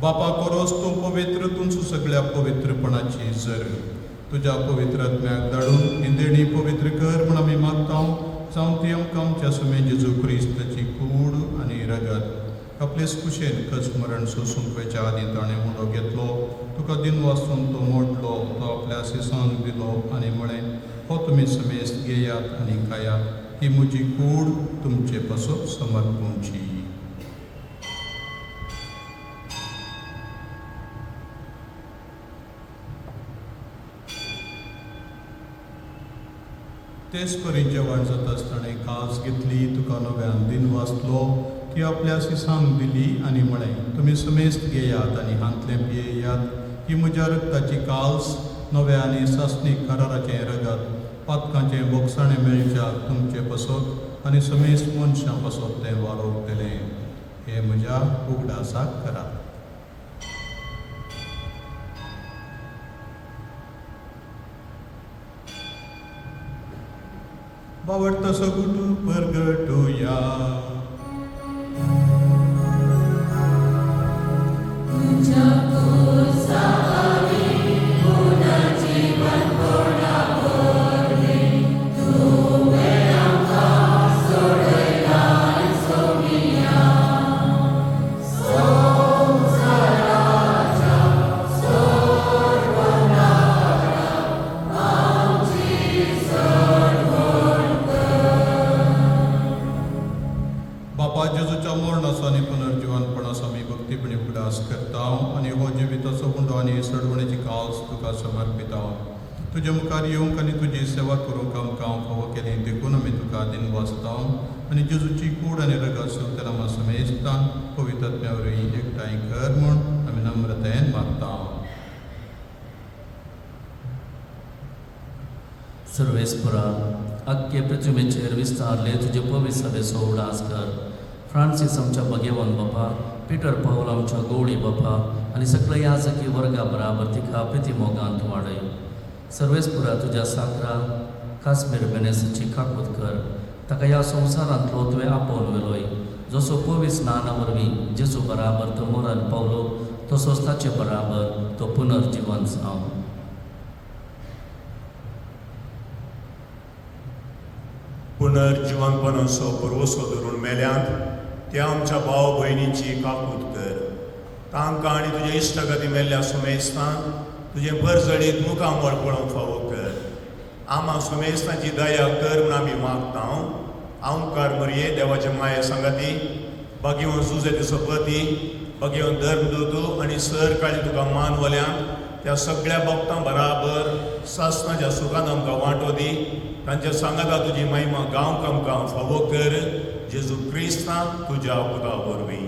बापा कोरोस तूं पवित्र तुमचो सगळ्या पवित्रपणाची जर तुज्या पवित्र आत्म्याक धाडून इंदेणी पवित्र कर म्हण आमी मागता जावं ती आमकां आमच्या सुमे जेजू क्रिस्ताची कूड आनी रगत आपलेच कुशेन कच मरण सोसूंक वेच्या आदी ताणें मुडो घेतलो तुका दिन वाचून तो मोडलो तो आपल्या सिसांक दिलो आनी म्हळें हो तुमी समेस्त घेयात आनी खायात ही म्हजी कूड तुमचे पासो समर्पूंची. तेच परी जेवण जाता आसतना कास घेतली तुका नव्यान दिन वाचलो ती आपल्या सिसांक दिली आनी म्हळें तुमी समेस्त घेयात आनी हांतले पियेयात ही म्हज्या रक्ताची काल्स नव्या आनी सासणी कराराचें रगत पातकांचें बोगसाणें मेळच्या तुमचे पासत आनी समेस्त मनशां पासत तें वालोवतलें. हे म्हज्या उगडासाक करात. बावडता सगुटू परगटूया. तुजे मुखार येवंक आनी तुजी सेवा करूंक आमकां फावो केली देखून आमी तुका दिन वाचता आनी जेजूची कूड आनी रगत सुतेलामा समेस्तान पवित्र आत्म्या वरवीं एकठांय कर म्हूण आमी नम्रतायेन मागता. सर्वेस्परा आख्खे पृथ्वीचेर विस्तारले तुजे पवित्र सभेचो उडास कर. फ्रांसीस आमच्या भगेवन बापा, पिटर पावल आमच्या गवळी बापा आनी सगळे याजकी वर्गा बराबर तिका प्रितीमोगांत वाडय. सर्वेस्पुरा तुज्या साकरा काश्मीर बेनेसाची काकूत कर. ताका ह्या संवसारांतलो तुवें आपोवन वेलोय. जसो पवित्र स्नाना वरवीं जेजू बराबर तो मरण पावलो तसोच ताचे बराबर तो पुनर्जीवन जावं. पुनर्जीवनपणाचो भरवसो धरून मेल्यांत त्या आमच्या भाव भयणीची काकूत कर. तांकां आनी तुजे इश्टगती मेल्ल्या सुमेस्तान तुजें बरजडीत मुखार वळपळोवंक फावो कर. आम्हा सुमेस्ताची दया कर म्हूण आमी मागता. हांवकार मरये देवाचे माये सांगाती भगवंत जुजे सपती भगवंत धर्मदूत आनी सर काळी तुका मानवल्यांक त्या सगळ्या भक्तां बराबर सासणाच्या सुखान आमकां वांटो दी. तांच्या सांगाता तुजी महिमा गांवक आमकां फावो कर. जेजू क्रिस्तां तुज्या पुता वरवीं.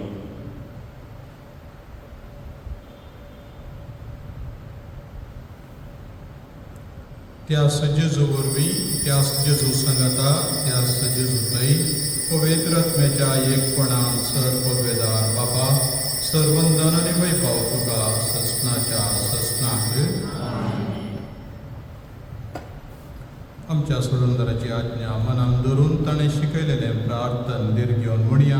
त्या जेजू वरवीं त्या जेजू सांगाता त्या जेजू थंय पवित्र आत्म्याच्या एकपणान सर पदवेदार बाबा सर्वंदन आनी वैभव तुका ससनाच्या ससनाक. आमच्या सुरंदराची आज्ञा मनान धरून ताणें शिकयलेलें प्रार्थन दिर्घेवन म्हणया.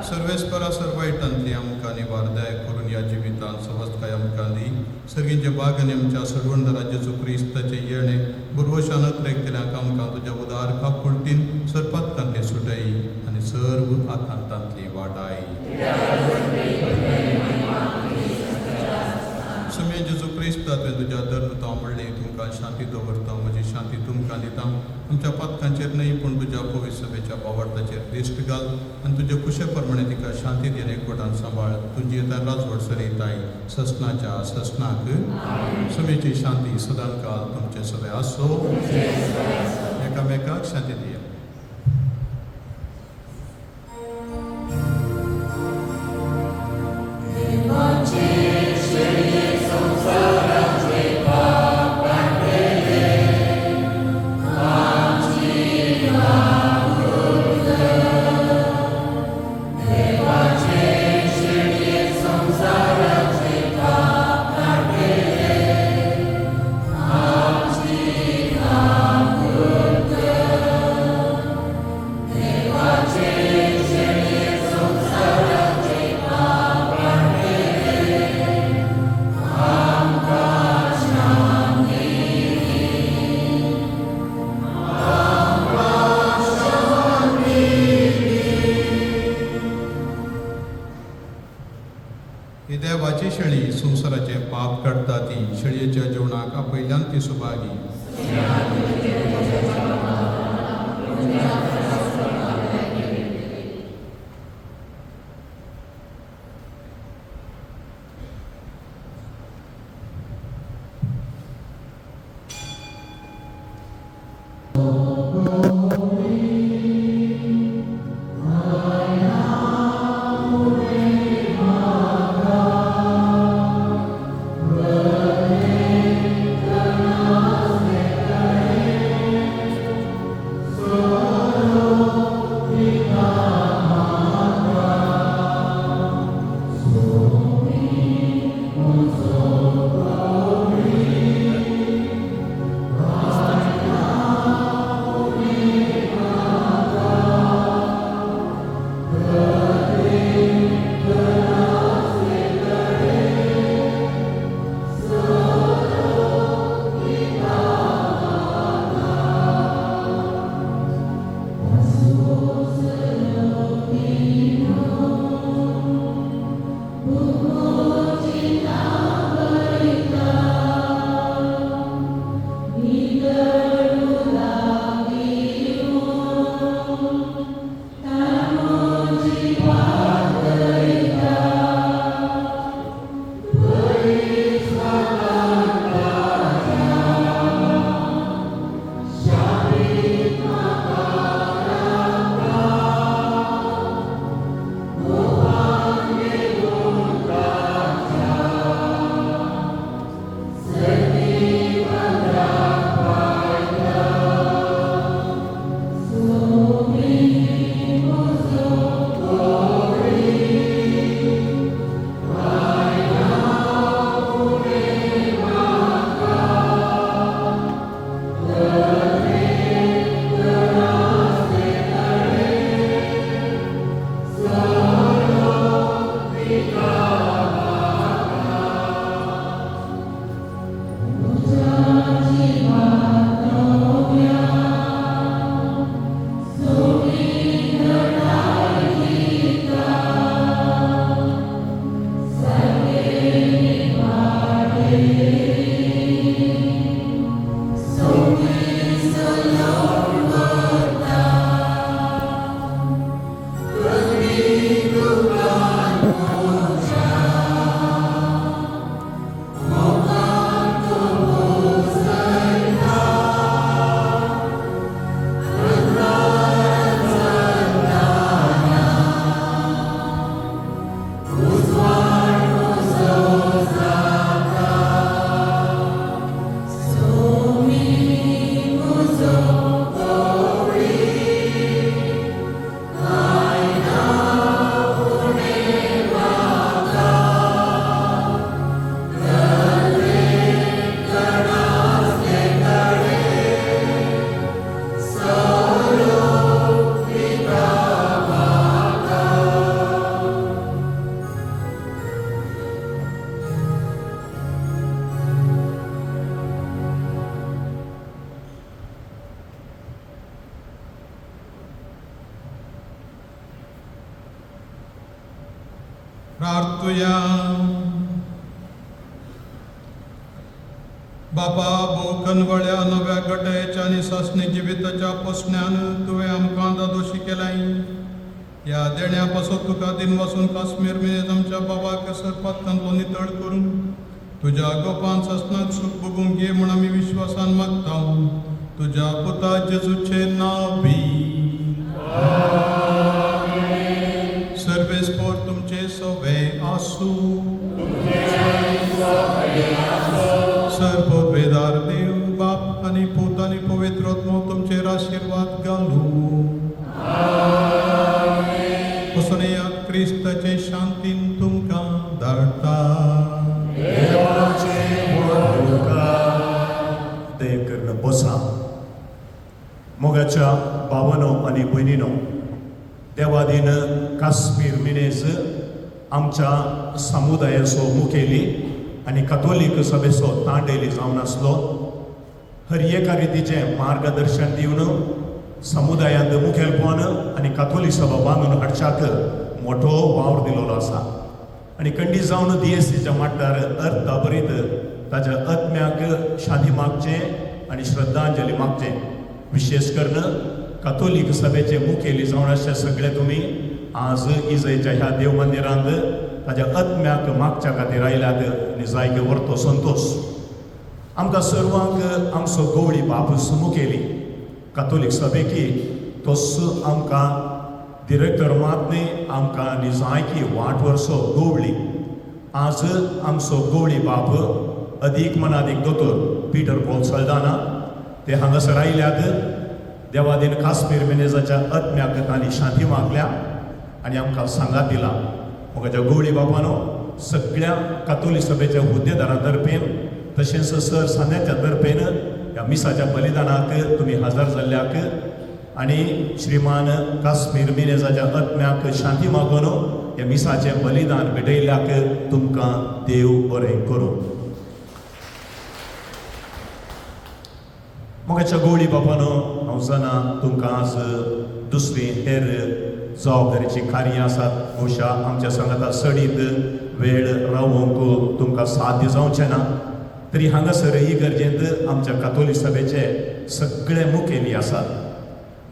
सर्वेस्परा सर्वायटांतली आमकां निवारदाय करून ह्या जिवितांत सवस्काय आमकां दी. सर्गींचे बाग आनी आमच्या सर्वंदरा जेजू क्रिस्ताचे येणे बुरवशानत रेखतल्यांक आमकां तुज्या उदार काकुळटीन सरपतकांतली सुटय आनी सर्व आकांतांतली वाडाय. सुमे जेजू क्रिस्ता तुवें तुज्या धर्मता म्हणलें तुमकां शांती दवरता म्हजी शांती तुमकां दिता. आमच्या पथकांचेर न्हय पूण तुज्या पवित्र सभेच्या बावडताचेर दिश्ट घाल आनी तुजे कुशे प्रमाणे तिका शांती दिवन एकवटान सांबाळ. तुजी येता राजवट सरयताय ससनाच्या ससनाक. सुमेची शांती सदां काल तुमचे सगळे आसो. एकामेकाक शांती दिया. Yeah. शेळी संवसाराचे पाप काडटा ती शेळयेच्या जेवणाक आपयल्यान ती सुभागी. प्रार्थुया. बापा भोवकनवळ्या नव्या गटाच्या आनी ससनी जिविताच्या पोसण्यान तुवें आमकां दोशी केलाय. ह्या देण्या पासून तुका दिन वचून काश्मीर मेरेन आमच्या बाबाक सरपातांतलो नितळ करून तुज्या गोपान ससनाक सूख भोगूंक घे म्हूण आमी विश्वासान मागता. तुज्या पुता जेजूचे नांव बी. सर्वेस्पोर तुमचे सवे आसू. सर्वोद्वेदार देव बाप आनी पूत आनी पवित्र आत्मो तुमचेर आशीर्वाद घालूं. वसनया क्रिस्ताचे शांतीन तुमकां धाडटा. देव करून बसा. मोगाच्या भावानो आनी भयणीनो, देवादीन काश्मीर मिनेज आमच्या समुदायाचो मुखेली आनी कथोलीक सभेचो तांडेली जावन आसलो. हर एका रितीचें मार्गदर्शन दिवन समुदायांत मुखेलपण आनी कथोलीक सभा बांदून हाडच्याक मोठो वावर दिलोलो आसा. आणि कंडी जावन DSCच्या माट्टार अर्थ बरीत ताच्या आत्म्याक शांती मागचे आणि श्रद्धांजली मागचे. विशेष करून कातोलीक सभेचे मुखेली जावन अशे सगळे तुम्ही आज इजयच्या ह्या देव मंदिरांत ताच्या आत्म्याक मागच्या खातीर आयल्यात आनी जायके व्हरतो संतोष. आमकां सर्वांक आमचो गवळी बापूस मुखेली कातोलीक सभेकी तोच आमकां डिरेक्टर मातने आमकां निजायकी 8 वर्सां गवळी. आज आमचो गवळी बाप अदीक मनादीक दोतोर पीटर पॉल सल्दाना ते हांगासर आयल्यात. देवादीन काश्मीर मेनेजाच्या आत्म्याक तांणी शांती मागल्या आनी आमकां सांगात दिला. म्हाज्या गवळी बापानो सगळ्या कातोलीक सभेच्या हुद्देदारां तर्फेन तशेंच सर सान्याच्या तर्फेन ह्या मिसाच्या बलिदानाक तुमी हजर जाल्ल्याक आनी श्रीमान काश्मीर मेनेजाच्या आत्म्याक शांती मागून ह्या मिसाचें बलिदान भेटयल्याक तुमकां देव बरें करूं. मोगाच्या गवळी बापानो हांव जाणा तुमकां आज दुसरी हेर जबाबदारीची कार्यां आसात. भोवशा आमच्या सांगाता सडीत वेळ रावूंक तुमकां साध्य जावचें ना. तरी हांगासर ही गरजेंत आमच्या कातोलीक सभेचे सगळे मुखेली आसात.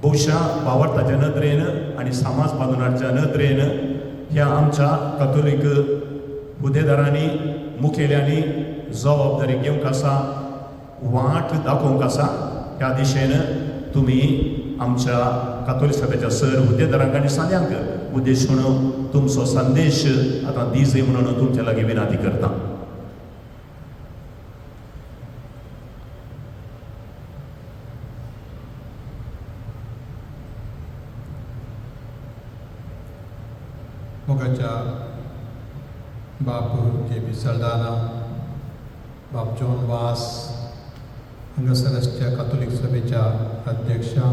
भोवशा भावार्थाच्या नदरेन आनी समाज बांदूनाच्या नदरेन ह्या आमच्या कातोलीक हुद्देदारांनी मुखेल्यांनी जबाबदारी घेवंक आसा, वाट दाखोवंक आसा. ह्या दिशेन तुमी आमच्या कातोलीक सभेच्या सर हुद्देदारांक आनी सान्यांक उद्देशून तुमचो संदेश आतां दिजे म्हणून तुमचे लागीं विनंती करता. मोगाच्या बाप JP सल्दाना, बाप जॉन वास, हांगासरच्या कातोलीक सभेच्या अध्यक्षा,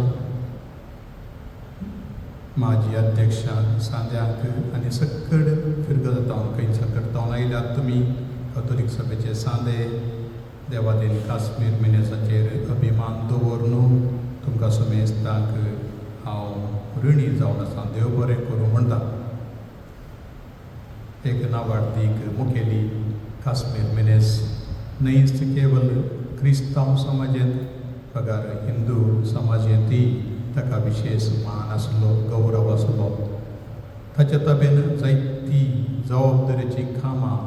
माजी अध्यक्षा सांद्यांक आनी सकड फिरगत खंयसर करता आयल्यात तुमी कातोलीक सभेचे सांदे देवादीन काश्मीर मेनेजाचेर अभिमान दवरून तुमकां समेस्तांक हांव ऋणी जावन आसा. देव बरें करूं म्हणटा. एक नावार्थीक मुखेली काश्मीर मेनेज न्हयच केवल क्रिस्तांव समाजांत पगार हिंदू समाजांतय ताका विशेष मान आसलो, गौरव आसलो. ताच्या ताब्यान जायती जबाबदारेची कामां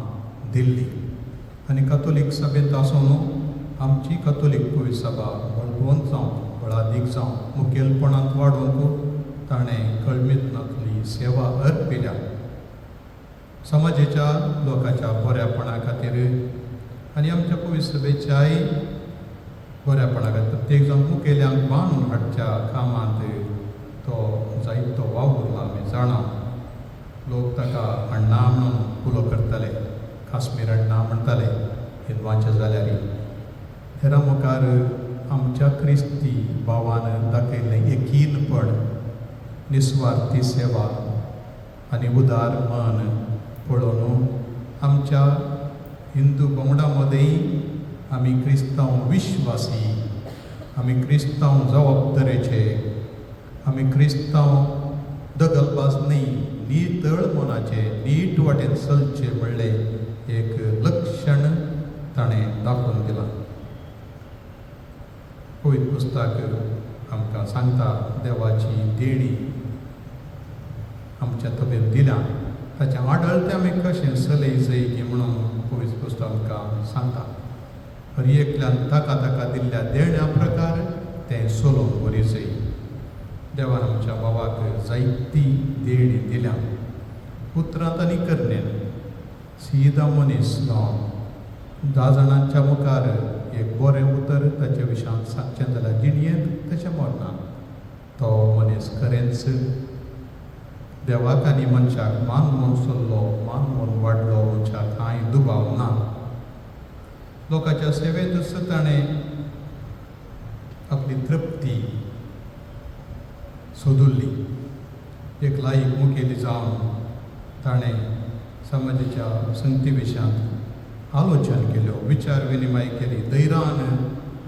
दिल्ली आनी कातोलीक सभेंत आसून आमची कातोलीक पवित्र सभा बळगोवन जावं बळादीक जावं मुखेलपणांत वाडोवंक ताणें कळमेतनांतली सेवा अर्पिल्या. समाजाच्या लोकांच्या बऱ्यापणा खातीर आनी आमच्या पवित्र सभेच्याय बऱ्यापणा खातीर प्रत्येक जाण मुखेल्यांक बांदून हाडच्या कामांत तो जायतो वावुरला आमी जाणा. लोक ताका अण्णा म्हणून उलो करताले, काश्मीर अण्णा म्हणटाले हिंदवांचे जाल्यार. हेरा मुखार आमच्या क्रिस्ती भावान दाखयल्लें एकीनपण, निस्वार्थी सेवा आनी उदार मन पळोवन आमच्या हिंदू पंगडा मदेंय आमी क्रिस्तांव विश्वासी, आमी क्रिस्तांव जबाबदारेचे, आमी क्रिस्तांव दगलबाज न्ही, नितळ मनाचे, नीट वाटेन चलचे म्हणलें एक लक्षण ताणें दाखोवन दिलां. पवित्र पुस्तक आमकां सांगता देवाची देणी आमच्या तबेत दिल्या, ताचें आडळतें आमी कशें चलय जाय म्हणून पवित्र पुस्तक आमकां सांगता. हर एकल्यान ताका ताका दिल्ल्या देण्या प्रकार तें चलोवंक बरी जाय. देवान आमच्या बाबाक जायती देणी दिल्या. उतरांत आनी करण्यान सीदा मनीस जावन 10 जाणांच्या मुखार एक बरें उतर ताचे विशयांत सांगचें जाल्यार जिणयेंत तशें मरना. तो मनीस खरेंच देवाक आनी मनशाक मानवून चल्लो, मानवून वाडलो, मनशाक कांय दुबाव ना. लोकांच्या सेवेंतूच ताणें आपली तृप्ती सोदुल्ली. एक लायक मुखेली जावन ताणें समाजाच्या संगती विशयांत आलोचन केल्यो, विचार विनिमय केली. धैर्यान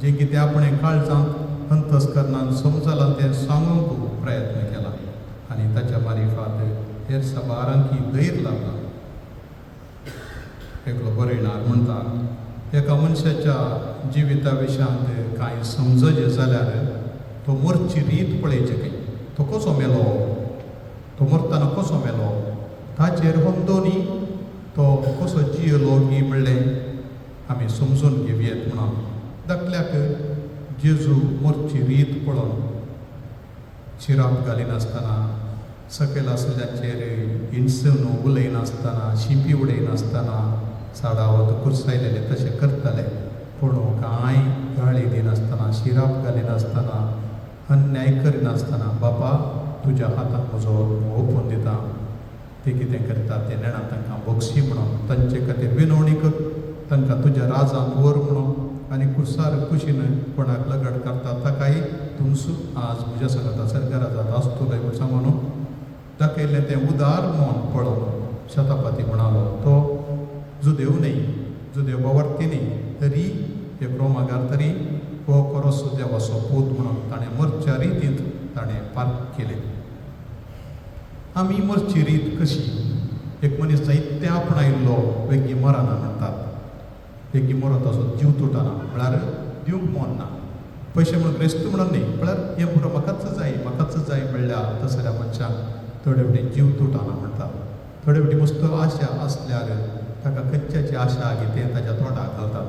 जें कितें आपणें काळजांत अंतस्करणान समजलां तें सांगूंक प्रयत्न केला आनी ताच्या मारिफात हेर सबारांकी धैर्य लागला. एकलो बरयणार म्हणटा एका मनशाच्या जिविता विशयांत कांय समजजे जाल्यार तो मरची रीत पळयचे खंय. तो कसो मेलो, तो मरतना कसो मेलो, ताचेर हमदोनी तो कसो जियेलो ही म्हणलें आमी समजून घेवयेत म्हणून. धाकल्याक जेजू मरची रीत पळोवन शिराप घालिनासतना, सकयल आसल्यांचेर हिंसून उलयनासतना, शिंपी उडयनासतना साडावत कुर्सायलेले तशें करताले. पूण कांय गाळी दिनासतना, शिराप घालिनासतना, अन्याय करिनासतना बापा तुज्या हातांत म्हजो ओपून दिता. ते कितें करता ते नेणा तांकां बक्षी म्हणून, तांचे खातीर विनवणी कर, तांकां तुज्या राजांत व्हर म्हणून, आनी कुर्सार कुशीन कोणाक लगड करता ताकाय तुमसूं आज म्हज्या सांगातासर घराजात आसतलोय म्हूण सांगून दाखयल्लें तें उदार मोन पळोवन शतापती म्हणालो तो जुदेव न्ही, जुदेव वावरती न्ही, तरी एक रोमागार तरी हो कोरोसो देवाचो पूत म्हणून ताणें मरच्या रितींत ताणें पार्क केलें. आमी मरची रीत कशी? एक मनीस जायतें आपणायल्लो वेगी मरना म्हणटात. वेगी मरत असो जीव तुटना म्हळ्यार दिवंक मोन ना. पयशे म्हणून क्रिस्त म्हणून न्ही, म्हळ्यार हें पुरो म्हाकाच जाय म्हणल्यार तसल्या मनशाक थोडे फावटी जीव तुटना म्हणटात. थोडे फावटी मस्त आशा आसल्यार ताका खंयच्याची आशा तें ताच्या तोंडाक घालतात.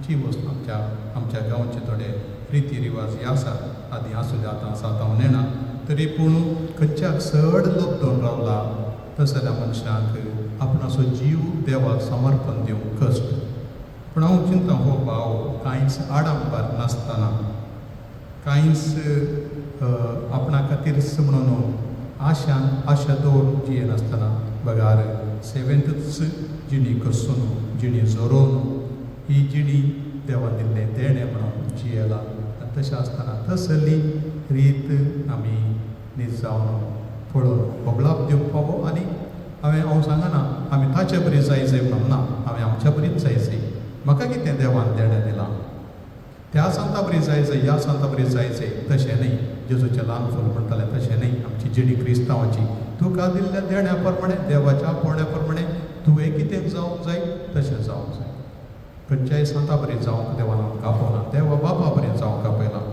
जी वस्त आमच्या गांवचे थोडे रिती रिवाज हे आसात. आदी आसुले आतां हांव नेना, तरी पूण खंयच्याक चड लबडोन रावला तसल्या मनशाक आपणाचो जीव देवाक समर्पण दिवंक कश्ट. पूण हांव चिंता हो भाव कांयच आडंबर नासतना, कांयच आपणा खातीरच म्हणून आशा दवरून जियेनासतना बगार सेवेंतच जिणी कसून, जिणी जोरोवन ही जिणी देवान दिल्लें देणें म्हणून जियेला. आनी तशें आसतना तसली रीत आमी नीज जावन पळोवन होगलाप दिवंक फावो. आनी हांव सांगना आमी ताचे बरी जायचे म्हणून ना, हांवें आमच्या बरीच जायचे. म्हाका कितें देवान देणें दिलां त्या सांता बरी जायचे, ह्या सांता बरी जायचे तशें न्ही. जेजूचें ल्हान फूल म्हणटालें तशें न्ही. आमची जिणी क्रिस्तांवाची तुका दिल्ल्या देण्या प्रमाणें, देवाच्या पोण्या प्रमाणें तुवें कितें जावंक जाय तशें जावंक जाय. खंयच्याय सांता बरी जावंक देवान आमकां आपोवना, देवा बापा बरें जावंक आपयलां.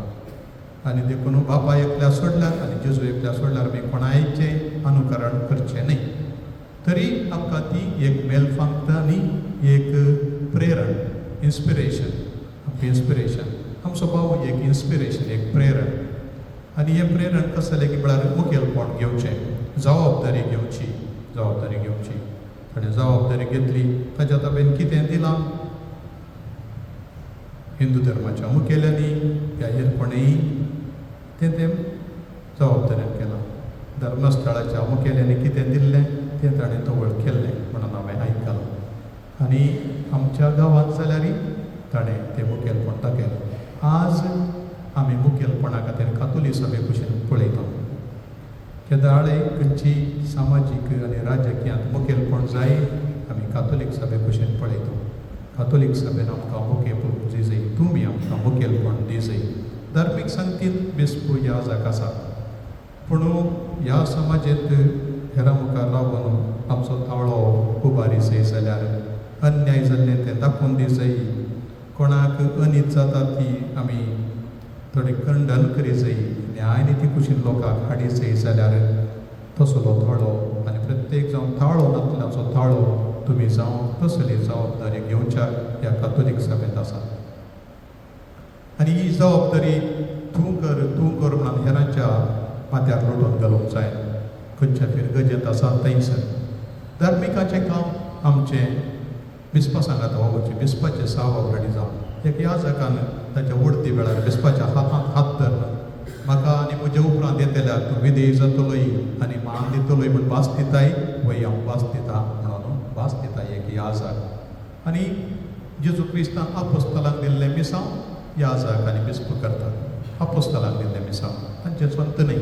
आनी देखून बापा एकल्या सोडल्यार आनी जेजू एकल्या सोडल्यार आमी कोणायचें अनुकरण करचें न्ही. तरी आमकां ती एक मेलफांक्त आनी एक प्रेरण, इन्स्पिरेशन आमचो भाव एक इन्स्पिरेशन, एक प्रेरण. आनी हें प्रेरण कशें जालें की म्हळ्यार मुखेलपण घेवचें, जबाबदारी घेवची. ताणें जबाबदारी घेतली, ताच्या ताब्यान कितें दिलां? हिंदू धर्माच्या मुखेल्यांनी ह्या कोणेय तें जबाबदारेन केलां. धर्मस्थळाच्या मुखेल्यांनी कितें दिल्लें तें ताणें तवळ केल्लें म्हणून हांवें आयकलां. आनी आमच्या गांवांत जाल्यार ताणें तें मुखेलपण दाखयलें. आज आमी मुखेलपणा खातीर कातोलीक सभे कुशीन पळयता. केदाळे खंयची सामाजीक आनी राजकीयांत मुखेलपण जाय आमी कातोलीक सभे कुशीन पळयता. कातोलीक सभेन आमकां मुखेलपण दिजय, तुमी आमकां मुखेलपण दिजय. धार्मीक संगतींत बेस्पू ह्या जाग आसा, पूण ह्या समाजींत हेरां मुखार रावन आमचो ताळो उबारी जाय जाल्यार अन्याय जाल्लें तें दाखोवन दिजय. कोणाक अनीत जाता ती आमी थोडी खंडन करी जाय. न्याय ती कुशीन लोकांक हाडी जाय जाल्यार तसलो ताळो आनी प्रत्येक जावन ताळो नातल्याचो ताळो तुमी जावं तसली जबाबदारी घेवच्या ह्या कातोलीक सभेंत आसा. आनी ही जबाबदारी तूं कर म्हणून हेरांच्या माथ्यार लोटून घालूंक जाय. खंयच्या फिर गजेंत आसा थंयसर धार्मिकाचें काम आमचें बिस्पा सांगात वावरचें, बिस्पाचें 6 वावराडी जावन एक ह्या जागान ताच्या वडती वेळार बिस्पाच्या हातांत हात धरना. म्हाका आनी म्हजे उपरांत येतल्यार तूं विधेय जातलोय आनी मान दितलोय म्हूण भास दिताय, वय हांव भास दिता म्हणून भास दिताय एक ह्या जाग. आनी जेजू क्रिस्तान आपोस्तलांक दिल्लें मिसांव ह्या जाग आनी बिस्प करतात. आपोस्तलांक दिल्लें मिसांव तांचें स्वंत न्ही.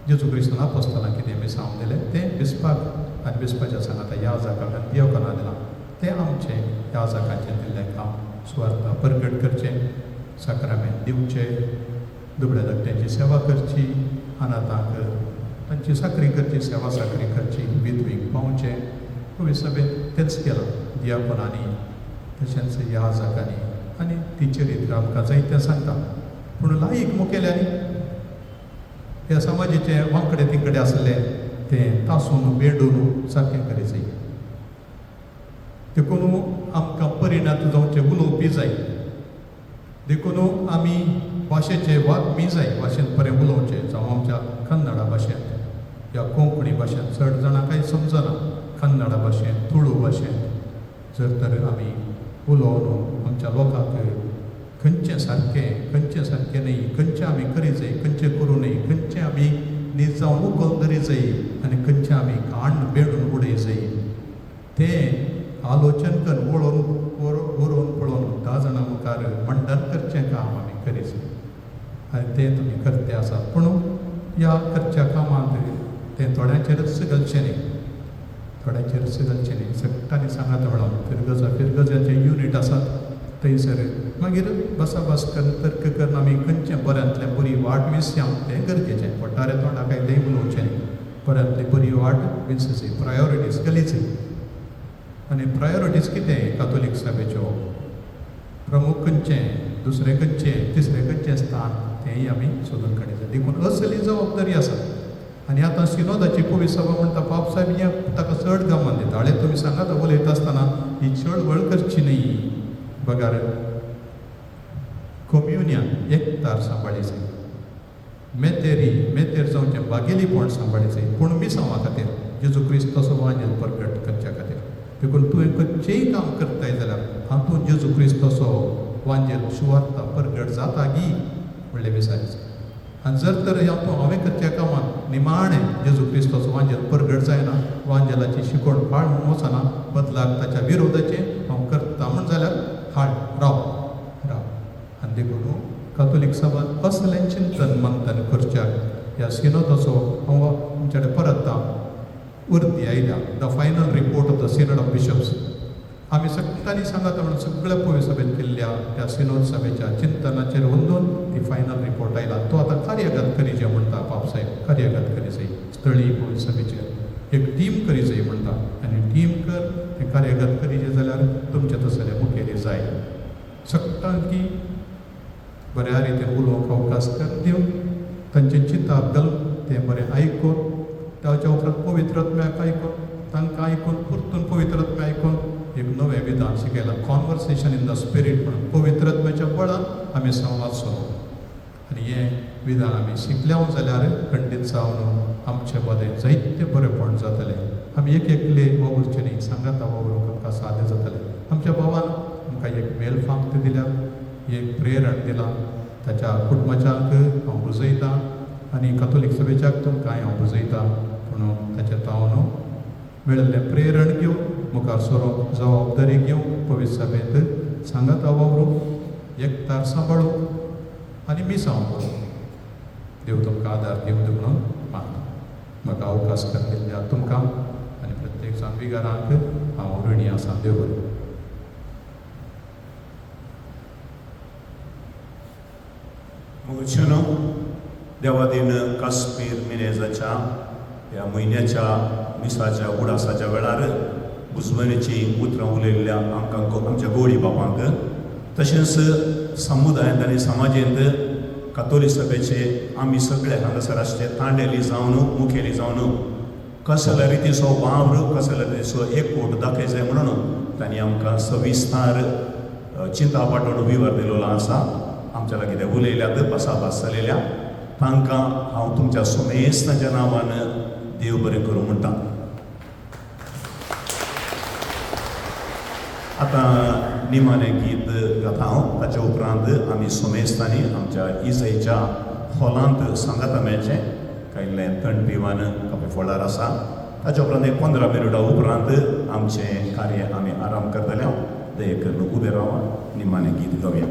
जेजू क्रिस्तान आपोस्तलांक कितें मिसांव दिलें तें बिस्पाक आनी बिस्पाच्या सांगाता ह्या जागाक आनी देवकाना दिलां. तें आमचें ह्या जागाचें दिल्लें काम. सुवार्थ प्रगट करचें, साक्रामेंत दिवचें, दुबळ्या धाकट्यांची सेवा करची, अनाथांक तांची साखरी करची, सेवा साखरी करची, विधवीक पावचें. पवित्र सभेन तेंच केलां. दियापनांनी तशेंच याजकांनी आनी टिचरींत आमकां जायतें सांगता. पूण लायक मुखेल्यांनी ह्या समाजाचे वांकडे तिकडे आसले तें तासून बेडून सारकें करी जाय. देखून आमकां परिणाम जावचें उलोवपी जाय. देखून आमी भाशेचे वागपी जाय. भाशेंत बरें उलोवचें जावं आमच्या कन्नडा भाशेंत या कोंकणी भाशेंत चड जाणां कांय समजना. कन्नडा भाशेंत तुळू भाशेंत जर तर आमी उलोवन आमच्या लोकांक खंयचें सारकें न्ही, खंयचें आमी करी जाय, खंयचें करूं न्ही, खंयचें आमी न्हीद जावन उखल धरी जाय आनी खंयचें आमी घाण बेडून उडय जाय तें आलोचन करून व्हरून पळोवन 10 जाणां मुखार मंडन करचें काम आमी करी जाय आनी तें तुमी करते आसात. पूण ह्या करच्या कामांत तें थोड्यांचेरच घालचें न्ही, सगळ्यांनी सांगात म्हणून फिरगजाचे युनिट आसात थंयसर मागीर बसाबस करून तर्क करून आमी खंयचें बऱ्यांतलें बरी वाट विसया तें गरजेचें. पोटारे तोंडा कांय लय उलोवचें न्ही. बऱ्यांतली बरी वाट विसय, प्रायोरिटीज केली जाय. आनी प्रायोरिटीज कितें कातोलीक सभेच्यो प्रमुख खंयचें, दुसरें खंयचें, तिसरें खंयचें स्थान तेंय आमी सोदून काडूंक जाय. देखून असली जबाबदारी आसा. आनी आतां सिनोदाची पवित्र सभा म्हणटा बाब साहेब हें ताका चड गमान दिता. हाळे तुमी सांगात उलयता आसतना ही चळवळ करची न्ही. बगार कम्युनियन एकतार सांबाळी जाय. मेतेर जावचें बागेलीपण सांबाळी जाय. पूण मिसांवा खातीर जेजू क्रिस्त तसो वांजेल परगट करच्या खातीर. देखून तुवें खंयचेंय काम करताय जाल्यार हातूंत जेजू क्रिस्त तसो वांजेल सुवार्ता परगट जाता गी म्हणलें विचारायचें. आनी जर तर हांवें करच्या कामांत निमाणें जेजू क्रिस्ताचो वांजेल परगट जायना, वांजेलाची शिकोण फाळ म्हणून वचना, बदलाक ताच्या विरोधाचें हांव करता म्हण जाल्यार राव. आनी देखून कातोलीक सभा असलें चिंतन मंथन करच्याक ह्या सिनोदाचो हांव तुमचे कडेन परतता. उर्दी आयल्या the final report of the synod of bishops. आमी सगळ्यांनी सांगात म्हणून सगळ्या पवित्र सभेन केल्ल्या त्या सिनोद सभेच्या चिंतनाचेर वंदून ती फायनल रिपोर्ट आयला. तो आतां कार्यगत करी जे म्हणटा बाबसाहेब, कार्यगत करी जाय. स्थळीय पवित्र सभेचेर एक टीम करी जाय म्हणटा आनी टीम कर तें कार्यगत करी जे जाल्यार तुमचे तसले मुखेली जाय. सगळ्यांकी बऱ्या रितीन उलोवंक अवकाश दिवन तांचें चिंतप घालून तें बरें आयकून ताच्या उपरांत पवित्रत्म्याक आयकून तांकां आयकून परतून पवित्रत्म्या आयकून एक नवें विधान शिकयलां. कॉन्वर्सेशन इन द स्पिरीट म्हणून पवित्रत्म्याच्या बळान आमी संवाद सोदप. आनी हें विधान आमी शिकल्या जाल्यार खंडीत जावन आमचें बरें जायतें बरेंपण जातलें. आमी एक एकले वावुरचें न्ही, सांगाता वावरूंक आमकां सादें जातलें. आमच्या भावान आमकां एक वेलफांक दिल्या, एक प्रेरण दिलां. ताच्या कुटुंबाच्याक हांव बुजयतां आनी कातोलीक सभेच्याक तुमकां हांव बुजयतां. पूण ताचें हांव मेळिल्लें प्रेरण घेवन मुखार सरोंक जबाबदारी घेवंक पवित्र सभेंत सांगाता वावरूंक, एकतार सांबाळूंक आनी मिसांव करूंक देव तुमकां आदार दिवं म्हणून म्हाका अवकाश दिल्ल्या तुमकां आनी प्रत्येक सांगविकारांक हांव ऋणी आसां. देव बरें. मुगुचनो देवादीन कास्पीर मिनेजाच्या ह्या म्हयन्याच्या मिसाच्या उडासाच्या वेळार बुजवणेची उतरां उलयल्ल्या आमच्या गोळी बाबांक, तशेंच समुदायांत आनी समाजेंत कातोलीक सभेचे आमी सगळे हांगासर आसचे तांडेली जावन मुखेली जावन कसल्या रितीचो वावर, कसल्या रितीचो एकवट दाखय जाय म्हणून तांणी आमकां सविस्तार चिंता पाटोवन विवर दिलेलो आसा. आमच्या लागीं ते उलयल्यात, बसाभास जालेल्या तांकां हांव तुमच्या सुमेस्तांच्या नांवान देव बरें करूं म्हणटा. आतां निमाणें गीत गाता हांव. ताचे उपरांत आमी सुमेस्तांनी आमच्या इजयच्या हॉलांत सांगाता मेळचें. कांयल्लें थंड पिवान कपे फळार आसा. ताचे उपरांत एक 15 मिनटां उपरांत आमचें कार्य आमी आराम करतले. दये करून उबे रावा, निमाणें गीत गावया.